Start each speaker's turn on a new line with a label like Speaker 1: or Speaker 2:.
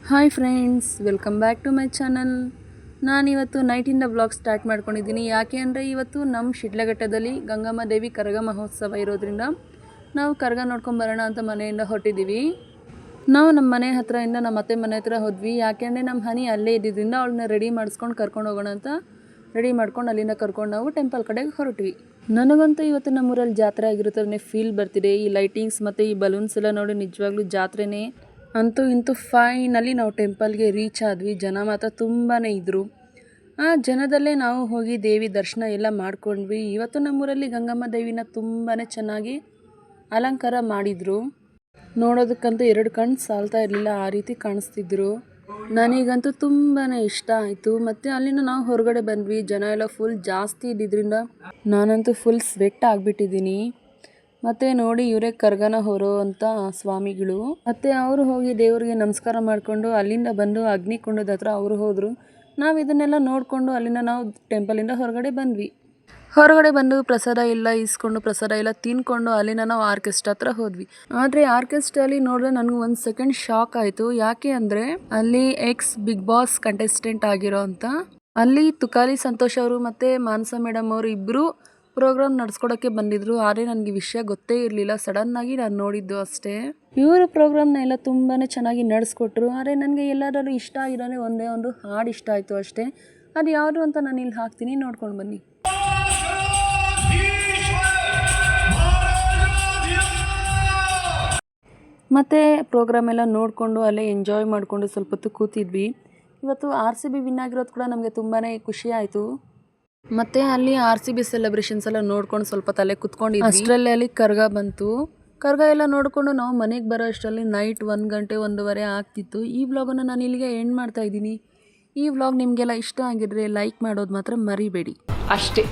Speaker 1: Hi friends, welcome back to my channel. ನಾನಿವತ್ತು ನೈಟಿಂದ vlog start ಮಾಡ್ಕೊಂಡಿದ್ದೀನಿ. ಯಾಕೆ ಅಂದರೆ ಇವತ್ತು ನಮ್ಮ ಶಿಡ್ಲಘಟ್ಟದಲ್ಲಿ ಗಂಗಮ್ಮ ದೇವಿ ಕರಗ ಮಹೋತ್ಸವ ಇರೋದ್ರಿಂದ ನಾವು ಕರಗ ನೋಡ್ಕೊಂಬರೋಣ ಅಂತ ಮನೆಯಿಂದ ಹೊರಟಿದ್ದೀವಿ. ನಾವು ನಮ್ಮ ಮನೆ ಹತ್ರದಿಂದ ನಮ್ಮ ಅತ್ತೆ ಮನೆ ಹತ್ರ ಹೋದ್ವಿ. ಯಾಕೆ ಅಂದರೆ ನಮ್ಮ ಹನಿ ಅಲ್ಲೇ ಇದ್ದಿದ್ದರಿಂದ ಅವಳನ್ನ ರೆಡಿ ಮಾಡಿಸ್ಕೊಂಡು ಕರ್ಕೊಂಡು ಹೋಗೋಣ ಅಂತ ರೆಡಿ ಮಾಡ್ಕೊಂಡು ಅಲ್ಲಿಂದ ಕರ್ಕೊಂಡು ನಾವು ಟೆಂಪಲ್ ಕಡೆಗೆ ಹೊರಟ್ವಿ. ನನಗಂತೂ ಇವತ್ತು ನಮ್ಮೂರಲ್ಲಿ ಜಾತ್ರೆ ಆಗಿರುತ್ತೇ ಫೀಲ್ ಬರ್ತಿದೆ. ಈ ಲೈಟಿಂಗ್ಸ್ ಮತ್ತು ಈ ಬಲೂನ್ಸ್ ಎಲ್ಲ ನೋಡಿ ನಿಜವಾಗ್ಲೂ ಜಾತ್ರೆನೇ. ಅಂತೂ ಇಂತೂ ಫೈನಲಿ ನಾವು ಟೆಂಪಲ್ಗೆ ರೀಚ್ ಆದ್ವಿ. ಜನ ಮಾತ್ರ ತುಂಬಾ ಇದ್ದರು. ಆ ಜನದಲ್ಲೇ ನಾವು ಹೋಗಿ ದೇವಿ ದರ್ಶನ ಎಲ್ಲ ಮಾಡ್ಕೊಂಡ್ವಿ. ಇವತ್ತು ನಮ್ಮೂರಲ್ಲಿ ಗಂಗಮ್ಮ ದೇವಿನ ತುಂಬಾ ಚೆನ್ನಾಗಿ ಅಲಂಕಾರ ಮಾಡಿದರು. ನೋಡೋದಕ್ಕಂತೂ ಎರಡು ಕಣ್ಣು ಸಾಲ್ತಾ ಇರಲಿಲ್ಲ, ಆ ರೀತಿ ಕಾಣಿಸ್ತಿದ್ರು. ನನಗಂತೂ ತುಂಬಾ ಇಷ್ಟ ಆಯಿತು. ಮತ್ತು ಅಲ್ಲಿಂದ ನಾವು ಹೊರಗಡೆ ಬಂದ್ವಿ. ಜನ ಎಲ್ಲ ಫುಲ್ ಜಾಸ್ತಿ ಇದ್ದಿದ್ದರಿಂದ ನಾನಂತೂ ಫುಲ್ ಸ್ವೆಟ್ ಆಗಿಬಿಟ್ಟಿದ್ದೀನಿ. ಮತ್ತು ನೋಡಿ ಇವರೇ ಕರ್ಗನ ಹೊರೋ ಅಂತ ಸ್ವಾಮಿಗಳು. ಮತ್ತು ಅವರು ಹೋಗಿ ದೇವರಿಗೆ ನಮಸ್ಕಾರ ಮಾಡಿಕೊಂಡು ಅಲ್ಲಿಂದ ಬಂದು ಅಗ್ನಿಕುಂಡದ ಹತ್ರ ಅವರು ಹೋದರು. ನಾವು ಇದನ್ನೆಲ್ಲ ನೋಡಿಕೊಂಡು ಅಲ್ಲಿಂದ ನಾವು ಟೆಂಪಲಿಂದ ಹೊರಗಡೆ ಬಂದ್ವಿ. ಹೊರಗಡೆ ಬಂದು ಪ್ರಸಾದ ಎಲ್ಲ ಇಸ್ಕೊಂಡು ಪ್ರಸಾದ ಎಲ್ಲ ತಿನ್ಕೊಂಡು ಅಲ್ಲಿಂದ ನಾವು ಆರ್ಕೆಸ್ಟ್ರಾ ಹತ್ರ ಹೋದ್ವಿ. ಆದರೆ ಆರ್ಕೆಸ್ಟ್ರಲ್ಲಿ ನೋಡಿದ್ರೆ ನನಗೆ ಒಂದು ಸೆಕೆಂಡ್ ಶಾಕ್ ಆಯಿತು. ಯಾಕೆ ಅಂದರೆ ಅಲ್ಲಿ ಎಕ್ಸ್ ಬಿಗ್ ಬಾಸ್ ಕಂಟೆಸ್ಟೆಂಟ್ ಆಗಿರೋ ಅಂತ ಅಲ್ಲಿ ತುಕಾಲಿ ಸಂತೋಷ್ ಅವರು ಮತ್ತು ಮಾನಸ ಮೇಡಮ್ ಅವರು ಇಬ್ಬರು ಪ್ರೋಗ್ರಾಮ್ ನಡೆಸ್ಕೊಡೋಕ್ಕೆ ಬಂದಿದ್ರು. ಆದರೆ ನನಗೆ ವಿಷಯ ಗೊತ್ತೇ ಇರಲಿಲ್ಲ, ಸಡನ್ನಾಗಿ ನಾನು ನೋಡಿದ್ದು ಅಷ್ಟೇ. ಇವರು ಪ್ರೋಗ್ರಾಮ್ನ ಎಲ್ಲ ತುಂಬಾ ಚೆನ್ನಾಗಿ ನಡೆಸ್ಕೊಟ್ರು. ಆದರೆ ನನಗೆ ಎಲ್ಲರೂ ಇಷ್ಟ ಆಗಿರೋದೇ ಒಂದೇ ಒಂದು ಹಾಡು ಇಷ್ಟ ಆಯಿತು ಅಷ್ಟೇ. ಅದು ಯಾವುದು ಅಂತ ನಾನು ಇಲ್ಲಿ ಹಾಕ್ತೀನಿ, ನೋಡ್ಕೊಂಡು ಬನ್ನಿ. ಮತ್ತು ಪ್ರೋಗ್ರಾಮ್ ಎಲ್ಲ ನೋಡಿಕೊಂಡು ಅಲ್ಲೇ ಎಂಜಾಯ್ ಮಾಡಿಕೊಂಡು ಸ್ವಲ್ಪ ಹೊತ್ತು ಕೂತಿದ್ವಿ. ಇವತ್ತು RCB ವಿನ್ ಆಗಿರೋದು ಕೂಡ ನಮಗೆ ತುಂಬಾ ಖುಷಿ ಆಯಿತು. ಮತ್ತು ಅಲ್ಲಿ RCB ಸೆಲೆಬ್ರೇಷನ್ಸ್ ಎಲ್ಲ ನೋಡ್ಕೊಂಡು ಸ್ವಲ್ಪ ತಲೆ ಕುತ್ಕೊಂಡಿದ್ವಿ. ಅಷ್ಟರಲ್ಲಿ ಅಲ್ಲಿ ಕರ್ಗ ಬಂತು. ಕರ್ಗ ಎಲ್ಲ ನೋಡಿಕೊಂಡು ನಾವು ಮನೆಗೆ ಬರೋ ಅಷ್ಟರಲ್ಲಿ ನೈಟ್ 1 ಗಂಟೆ 1:15 ಆಗ್ತಿತ್ತು. ಈ ವ್ಲಾಗನ್ನು ನಾನು ಇಲ್ಲಿಗೆ ಎಂಡ್ ಮಾಡ್ತಾ ಇದ್ದೀನಿ. ಈ ವ್ಲಾಗ್ ನಿಮಗೆಲ್ಲ ಇಷ್ಟ ಆಗಿದ್ರೆ ಲೈಕ್ ಮಾಡೋದು ಮಾತ್ರ ಮರಿಬೇಡಿ ಅಷ್ಟೇ.